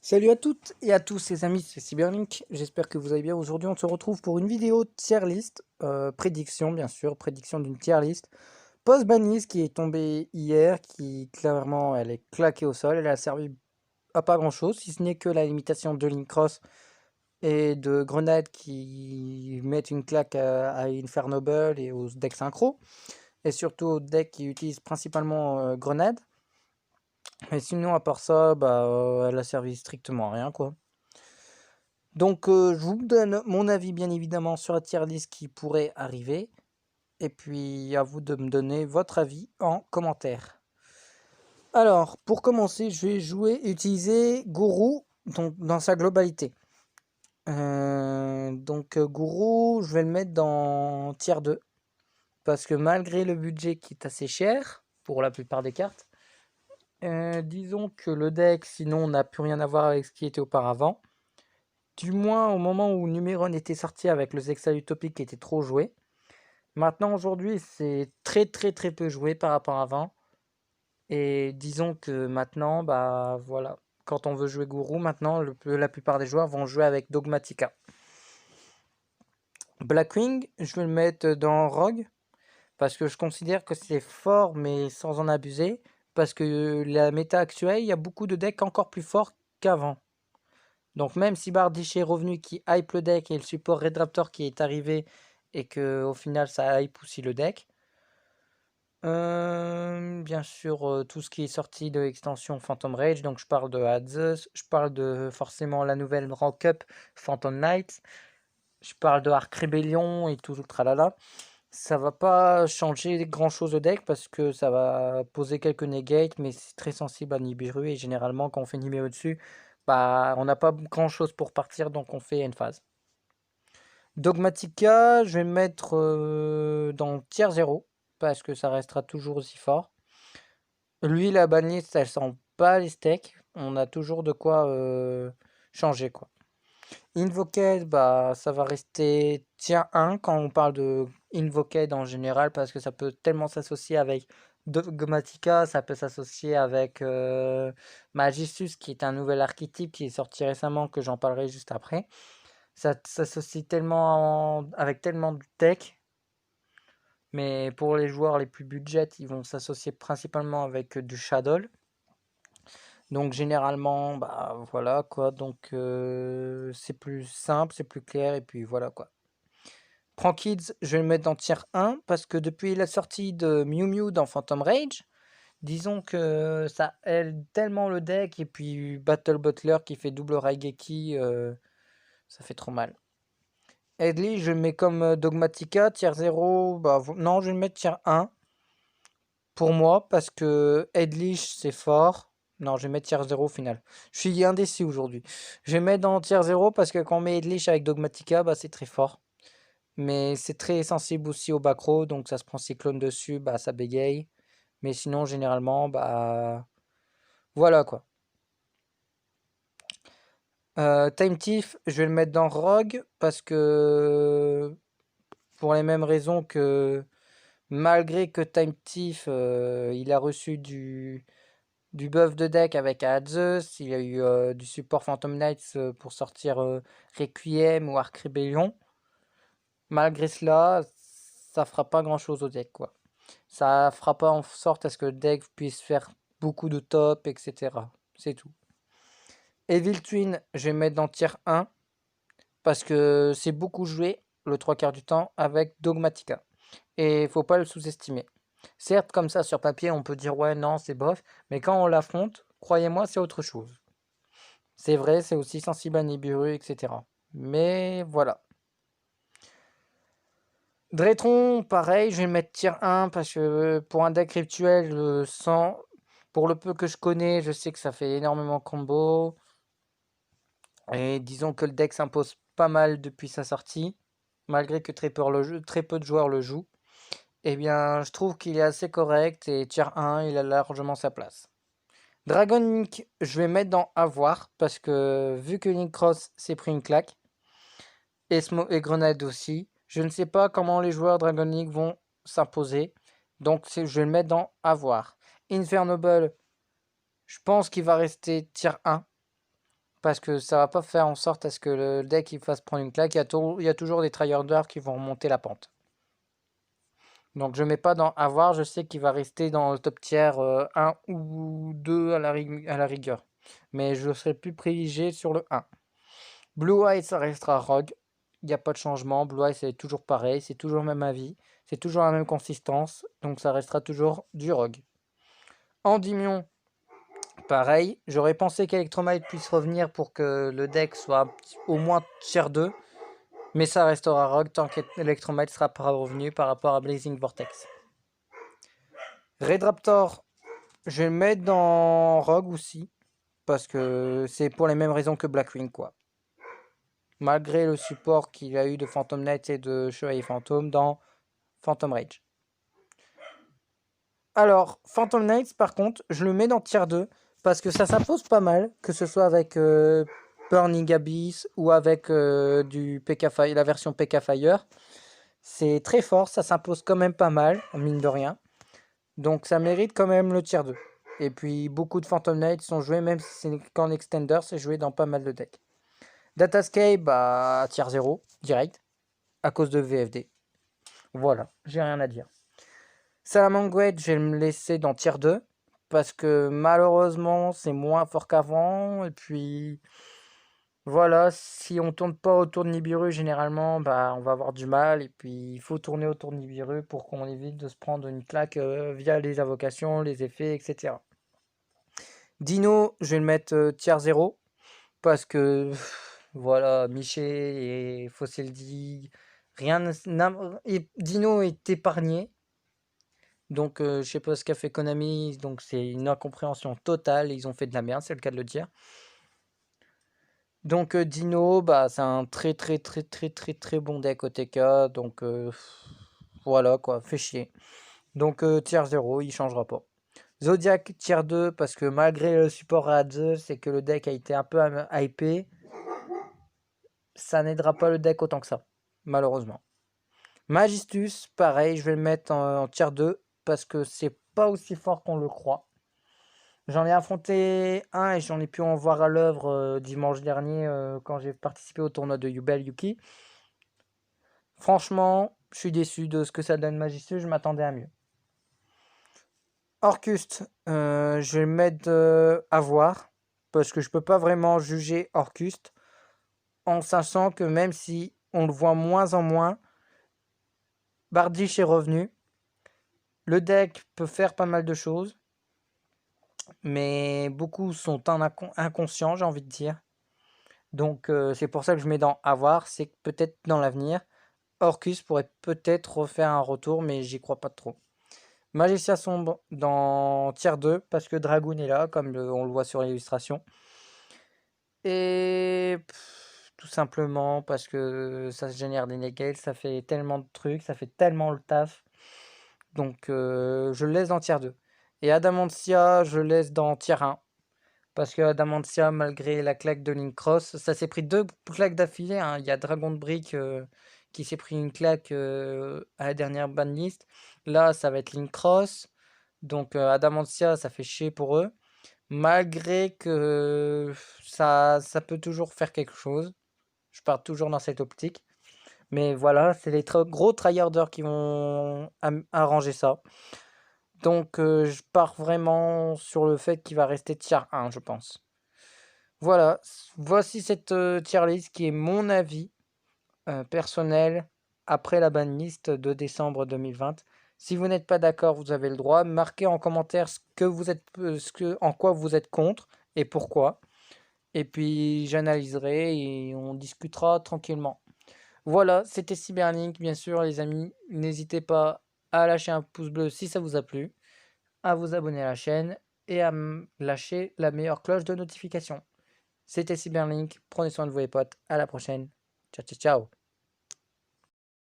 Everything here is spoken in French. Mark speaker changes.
Speaker 1: Salut à toutes et à tous les amis, c'est Cyberlink, j'espère que vous allez bien. Aujourd'hui on se retrouve pour une vidéo tier list, prédiction bien sûr, prédiction d'une tier list post-banise qui est tombée hier, qui clairement elle est claquée au sol, elle a servi à pas grand chose, si ce n'est que la limitation de Link Cross et de grenades qui mettent une claque à Infernoble et aux decks synchro, et surtout aux decks qui utilisent principalement grenades. Mais sinon à part ça, elle a servi strictement à rien quoi. Donc, je vous donne mon avis, bien évidemment, sur la tier list qui pourrait arriver. Et puis, à vous de me donner votre avis en commentaire. Alors, pour commencer, je vais utiliser Guru donc, dans sa globalité. Guru, je vais le mettre dans tier 2. Parce que malgré le budget qui est assez cher, pour la plupart des cartes, disons que le deck, sinon, n'a plus rien à voir avec ce qui était auparavant. Du moins au moment où Numéron était sorti avec le Zexal Utopique qui était trop joué. Maintenant aujourd'hui c'est très peu joué par rapport à avant. Et disons que maintenant, voilà, quand on veut jouer Gourou, maintenant la plupart des joueurs vont jouer avec Dogmatica. Blackwing, je vais le mettre dans Rogue, parce que je considère que c'est fort mais sans en abuser. Parce que la méta actuelle, il y a beaucoup de decks encore plus forts qu'avant. Donc même si Bardiche est revenu qui hype le deck et le support Red Raptor qui est arrivé et que au final ça hype aussi le deck. Bien sûr tout ce qui est sorti de l'extension Phantom Rage, donc je parle de Hades, je parle de forcément la nouvelle Rank Up Phantom Knights, je parle de Arc Rebellion et tout le tralala. Ça va pas changer grand chose au deck parce que ça va poser quelques negates, mais c'est très sensible à Nibiru et généralement quand on fait Nibiru dessus, on n'a pas grand chose pour partir donc on fait une phase. Dogmatica, je vais mettre dans tier 0 parce que ça restera toujours aussi fort. Lui, la banlist, elle sent pas les steaks. On a toujours de quoi changer quoi. Invoked, ça va rester tier 1 quand on parle de Invoked en général parce que ça peut tellement s'associer avec Dogmatica, ça peut s'associer avec Magisus qui est un nouvel archétype qui est sorti récemment que j'en parlerai juste après. Ça s'associe tellement avec tellement de tech, mais pour les joueurs les plus budget, ils vont s'associer principalement avec du Shadow. Donc généralement, voilà quoi. Donc c'est plus simple, c'est plus clair et puis voilà quoi. Kids, je vais le mettre dans tier 1 parce que depuis la sortie de Mew Mew dans Phantom Rage, disons que ça aide tellement le deck et puis Battle Butler qui fait double Raigeki, ça fait trop mal. Edly, je le mets comme Dogmatica, tier 0, non, je vais le mettre tier 1 pour moi parce que Edlich c'est fort. Non, je vais mettre tier 0 au final. Je suis indécis aujourd'hui. Je vais mettre dans tier 0 parce que quand on met Edlich avec Dogmatica, c'est très fort. Mais c'est très sensible aussi au backrow, donc ça se prend cyclone dessus, ça bégaye. Mais sinon, généralement, voilà quoi. Time Thief, je vais le mettre dans Rogue parce que pour les mêmes raisons que malgré que Time Thief il a reçu du buff de deck avec Hades, il y a eu du support Phantom Knights pour sortir Requiem ou Arc Rebellion. Malgré cela, ça fera pas grand chose au deck quoi. Ça fera pas en sorte à ce que le deck puisse faire beaucoup de top, etc. C'est tout. Evil Twin, je vais mettre dans tier 1 parce que c'est beaucoup joué le 3/4 du temps avec Dogmatica. Et faut pas le sous-estimer. Certes, comme ça sur papier, on peut dire ouais, non, c'est bof, mais quand on l'affronte, croyez-moi, c'est autre chose. C'est vrai, c'est aussi sensible à Nibiru, etc. Mais voilà. Drétron, pareil, je vais le mettre tier 1 parce que pour un deck rituel, sans, pour le peu que je connais, je sais que ça fait énormément combo. Et disons que le deck s'impose pas mal depuis sa sortie, malgré que très peu de joueurs le jouent. Eh bien, je trouve qu'il est assez correct et tier 1, il a largement sa place. Dragon Link, je vais mettre dans avoir parce que vu que Link Cross s'est pris une claque, et Grenade aussi, je ne sais pas comment les joueurs Dragon Link vont s'imposer. Donc je vais le mettre dans avoir. Infernoble, je pense qu'il va rester tier 1 parce que ça va pas faire en sorte à ce que le deck il fasse prendre une claque. Il y a toujours des tryharders qui vont remonter la pente. Donc je mets pas dans avoir, je sais qu'il va rester dans le top tier 1 ou 2 à la rigueur. Mais je serai plus privilégié sur le 1. Blue Eye, ça restera Rogue. Il n'y a pas de changement. Blue Eye, c'est toujours pareil. C'est toujours le même avis. C'est toujours la même consistance. Donc ça restera toujours du Rogue. Endymion, pareil. J'aurais pensé qu'Electromite puisse revenir pour que le deck soit au moins tier 2. Mais ça restera Rogue tant qu'Electromite sera pas revenu par rapport à Blazing Vortex. Red Raptor, je vais le mettre dans Rogue aussi. Parce que c'est pour les mêmes raisons que Blackwing, quoi. Malgré le support qu'il a eu de Phantom Knight et de Chevalier Fantôme dans Phantom Rage. Alors, Phantom Knight, par contre, je le mets dans tier 2 parce que ça s'impose pas mal, que ce soit avec Burning Abyss ou avec la version PK Fire. C'est très fort, ça s'impose quand même pas mal, mine de rien. Donc ça mérite quand même le tier 2. Et puis beaucoup de Phantom Knight sont joués, même si c'est qu'en extender, c'est joué dans pas mal de decks. Datascape, bah, tier 0, direct, à cause de VFD. Voilà, j'ai rien à dire. Salamangreat, je vais me laisser dans tier 2, parce que malheureusement, c'est moins fort qu'avant. Et puis, voilà, si on tourne pas autour de Nibiru, généralement, bah, on va avoir du mal. Et puis, il faut tourner autour de Nibiru pour qu'on évite de se prendre une claque via les invocations, les effets, etc. Dino, je vais le mettre tier 0, parce que, voilà, Miché et Fossil D, Dino est épargné. Donc, je sais pas ce qu'a fait Konami, donc c'est une incompréhension totale. Ils ont fait de la merde, c'est le cas de le dire. Donc, Dino, bah, c'est un très très très très très très bon deck OTK. Donc, voilà quoi, fait chier. Donc, tier 0, il changera pas. Zodiac tier 2, parce que malgré le support à Zeus, c'est que le deck a été un peu hypé. Ça n'aidera pas le deck autant que ça, malheureusement. Magistus, pareil, je vais le mettre en tier 2 parce que c'est pas aussi fort qu'on le croit. J'en ai affronté un et j'en ai pu en voir à l'œuvre dimanche dernier quand j'ai participé au tournoi de Yubel Yuki. Franchement, je suis déçu de ce que ça donne Magistus, je m'attendais à mieux. Orcust, je vais le mettre à voir parce que je peux pas vraiment juger Orcust en sachant que même si on le voit moins en moins, Bardiche est revenu. Le deck peut faire pas mal de choses, mais beaucoup sont inconscients, j'ai envie de dire. Donc c'est pour ça que je mets dans avoir, c'est que peut-être dans l'avenir, Orcus pourrait peut-être refaire un retour, mais j'y crois pas trop. Magicien sombre dans tier 2, parce que Dragoon est là, comme on le voit sur l'illustration. Et tout simplement parce que ça se génère des negate, ça fait tellement de trucs, ça fait tellement le taf. Donc je le laisse dans tier 2. Et Adamantia, je le laisse dans tier 1. Parce que Adamantia, malgré la claque de Link Cross, ça s'est pris 2 claques d'affilée, hein. Il y a Dragon de Brick qui s'est pris une claque à la dernière banlist. Là, ça va être Link Cross. Donc Adamantia, ça fait chier pour eux. Malgré que ça peut toujours faire quelque chose. Je pars toujours dans cette optique. Mais voilà, c'est les gros tryharders qui vont arranger ça. Donc je pars vraiment sur le fait qu'il va rester tier 1, je pense. Voilà, voici cette tier list qui est mon avis personnel après la banlist de décembre 2020. Si vous n'êtes pas d'accord, vous avez le droit. Marquez en commentaire en quoi vous êtes contre et pourquoi. Et puis j'analyserai et on discutera tranquillement. Voilà, c'était Cyberlink, bien sûr, les amis. N'hésitez pas à lâcher un pouce bleu si ça vous a plu, à vous abonner à la chaîne et à lâcher la meilleure cloche de notification. C'était Cyberlink, prenez soin de vous les potes, à la prochaine. Ciao ciao ciao.